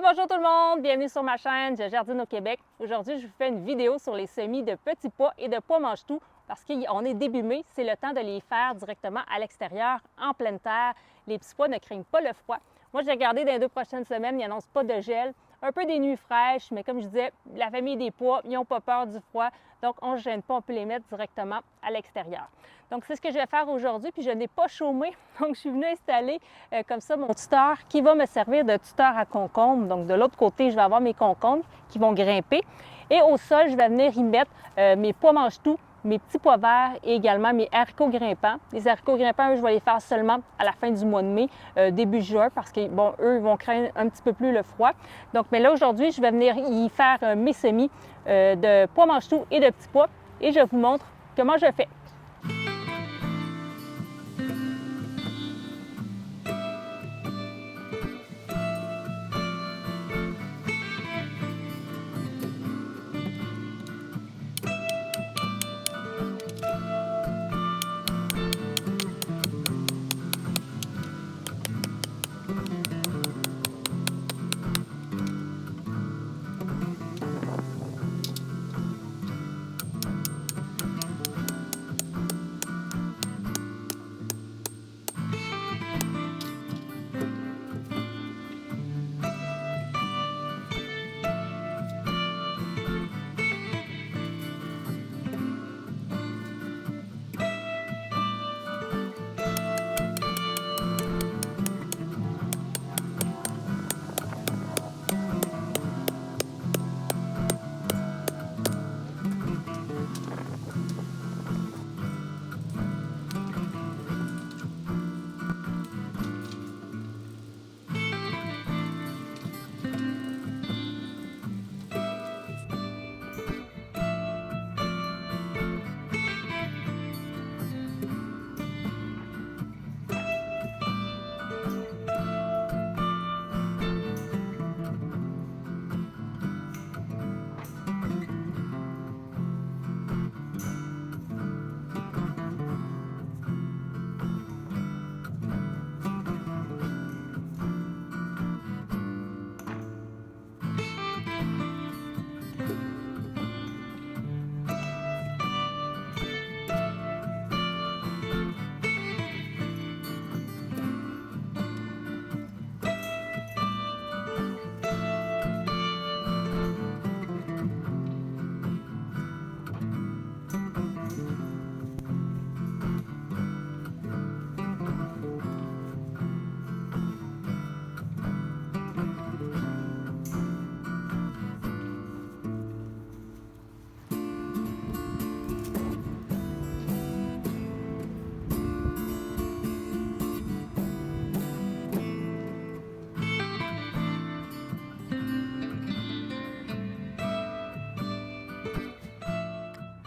Bonjour tout le monde, bienvenue sur ma chaîne, je jardine au Québec. Aujourd'hui, je vous fais une vidéo sur les semis de petits pois et de pois mange-tout parce qu'on est début mai, c'est le temps de les faire directement à l'extérieur, en pleine terre. Les petits pois ne craignent pas le froid. Moi, j'ai regardé dans les 2 prochaines semaines, ils n'annoncent pas de gel, un peu des nuits fraîches, mais comme je disais, la famille des pois, ils n'ont pas peur du froid, donc on ne se gêne pas, on peut les mettre directement à l'extérieur. Donc, c'est ce que je vais faire aujourd'hui, puis je n'ai pas chômé, donc je suis venue installer comme ça mon tuteur qui va me servir de tuteur à concombre. Donc, de l'autre côté, je vais avoir mes concombres qui vont grimper et au sol, je vais venir y mettre mes pois mange-tout, mes petits pois verts et également mes haricots grimpants. Les haricots grimpants, eux, je vais les faire seulement à la fin du mois de mai, début juin, parce que, bon, eux, ils vont craindre un petit peu plus le froid. Donc, mais là, aujourd'hui, je vais venir y faire mes semis de pois mange-tout et de petits pois et je vous montre comment je fais.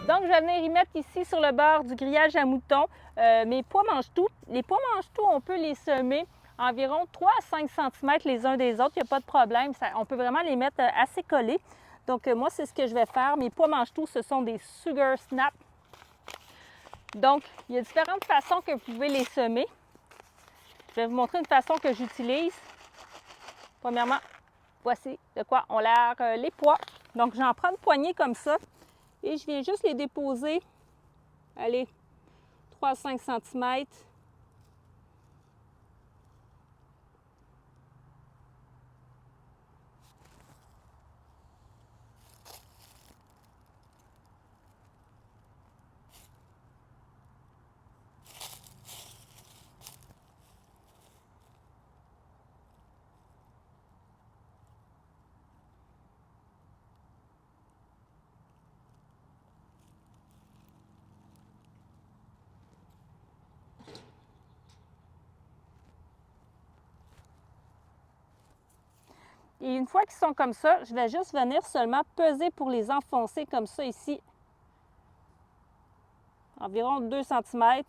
Donc, je vais venir y mettre ici sur le bord du grillage à moutons mes pois mange-tout. Les pois mange-tout, on peut les semer environ 3 à 5 cm les uns des autres. Il n'y a pas de problème. On peut vraiment les mettre assez collés. Donc, moi, c'est ce que je vais faire. Mes pois mange-tout, ce sont des Sugar Snap. Donc, il y a différentes façons que vous pouvez les semer. Je vais vous montrer une façon que j'utilise. Premièrement, voici de quoi on l'air les pois. Donc, j'en prends une poignée comme ça. Et je viens juste les déposer, allez, 3 à 5 cm. Et une fois qu'ils sont comme ça, je vais juste venir seulement peser pour les enfoncer comme ça ici. Environ 2 cm.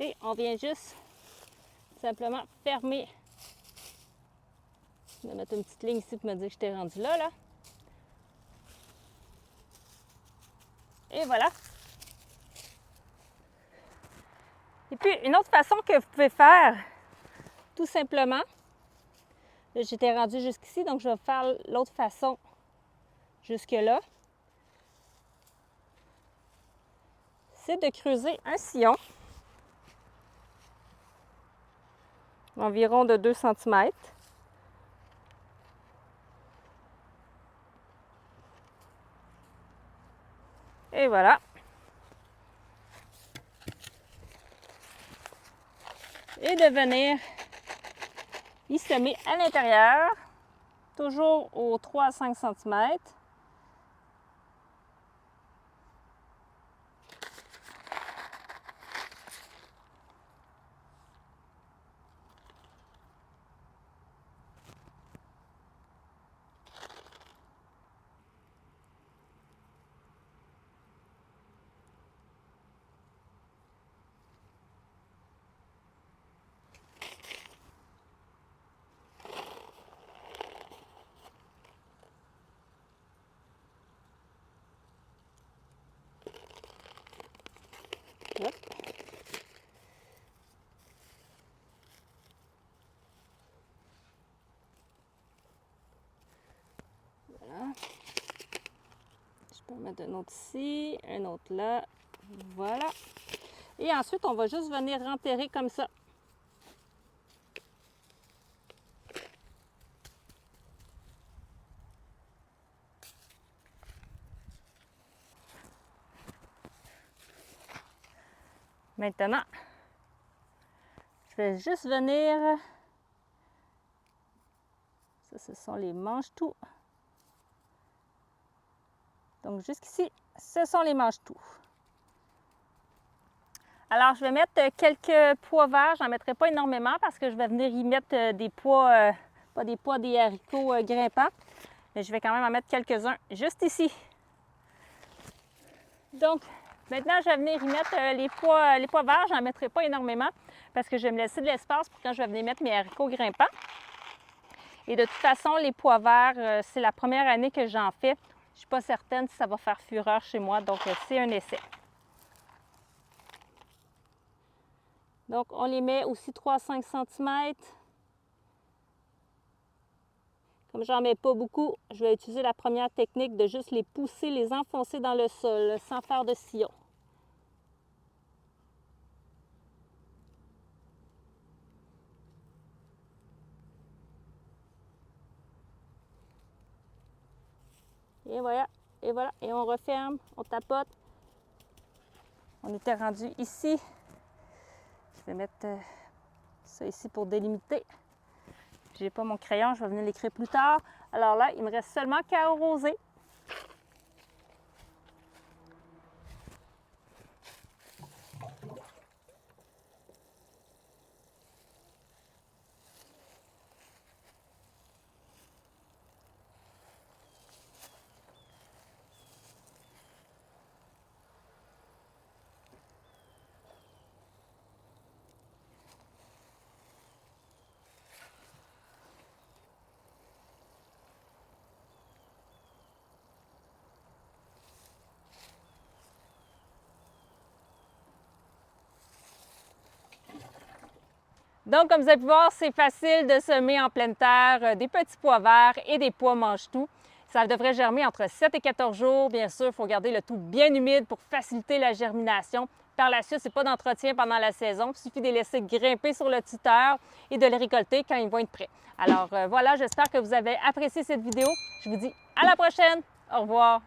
Et on vient juste simplement fermer Je vais mettre une petite ligne ici pour me dire que je t'ai rendu là, là. Et voilà. Et puis, une autre façon que vous pouvez faire, tout simplement, là, j'étais rendue jusqu'ici, donc je vais faire l'autre façon jusque-là. C'est de creuser un sillon environ de 2 cm. Et voilà. Et de venir y semer à l'intérieur, toujours aux 3 à 5 cm. Hop. Voilà. Je peux en mettre un autre ici, un autre là. Voilà. Et ensuite, on va juste venir enterrer comme ça. Maintenant, je vais juste venir, ça ce sont les manches-tout. Donc jusqu'ici, ce sont les manches-tout. Alors je vais mettre quelques pois verts, j'en mettrai pas énormément parce que je vais venir y mettre des pois, pas des pois, des haricots grimpants, mais je vais quand même en mettre quelques-uns juste ici. Donc, maintenant, je vais venir y mettre les pois verts. Je n'en mettrai pas énormément parce que je vais me laisser de l'espace pour quand je vais venir mettre mes haricots grimpants. Et de toute façon, les pois verts, c'est la première année que j'en fais. Je ne suis pas certaine si ça va faire fureur chez moi, donc c'est un essai. Donc, on les met aussi 3 à 5 cm. Comme j'en mets pas beaucoup, je vais utiliser la première technique de juste les pousser, les enfoncer dans le sol sans faire de sillon. Et voilà, et voilà, et on referme, on tapote. On était rendu ici. Je vais mettre ça ici pour délimiter. J'ai pas mon crayon, je vais venir l'écrire plus tard. Alors là, il me reste seulement qu'à arroser. Donc, comme vous avez pu voir, c'est facile de semer en pleine terre des petits pois verts et des pois mange-tout. Ça devrait germer entre 7 et 14 jours. Bien sûr, il faut garder le tout bien humide pour faciliter la germination. Par la suite, ce n'est pas d'entretien pendant la saison. Il suffit de les laisser grimper sur le tuteur et de les récolter quand ils vont être prêts. Alors voilà, j'espère que vous avez apprécié cette vidéo. Je vous dis à la prochaine. Au revoir.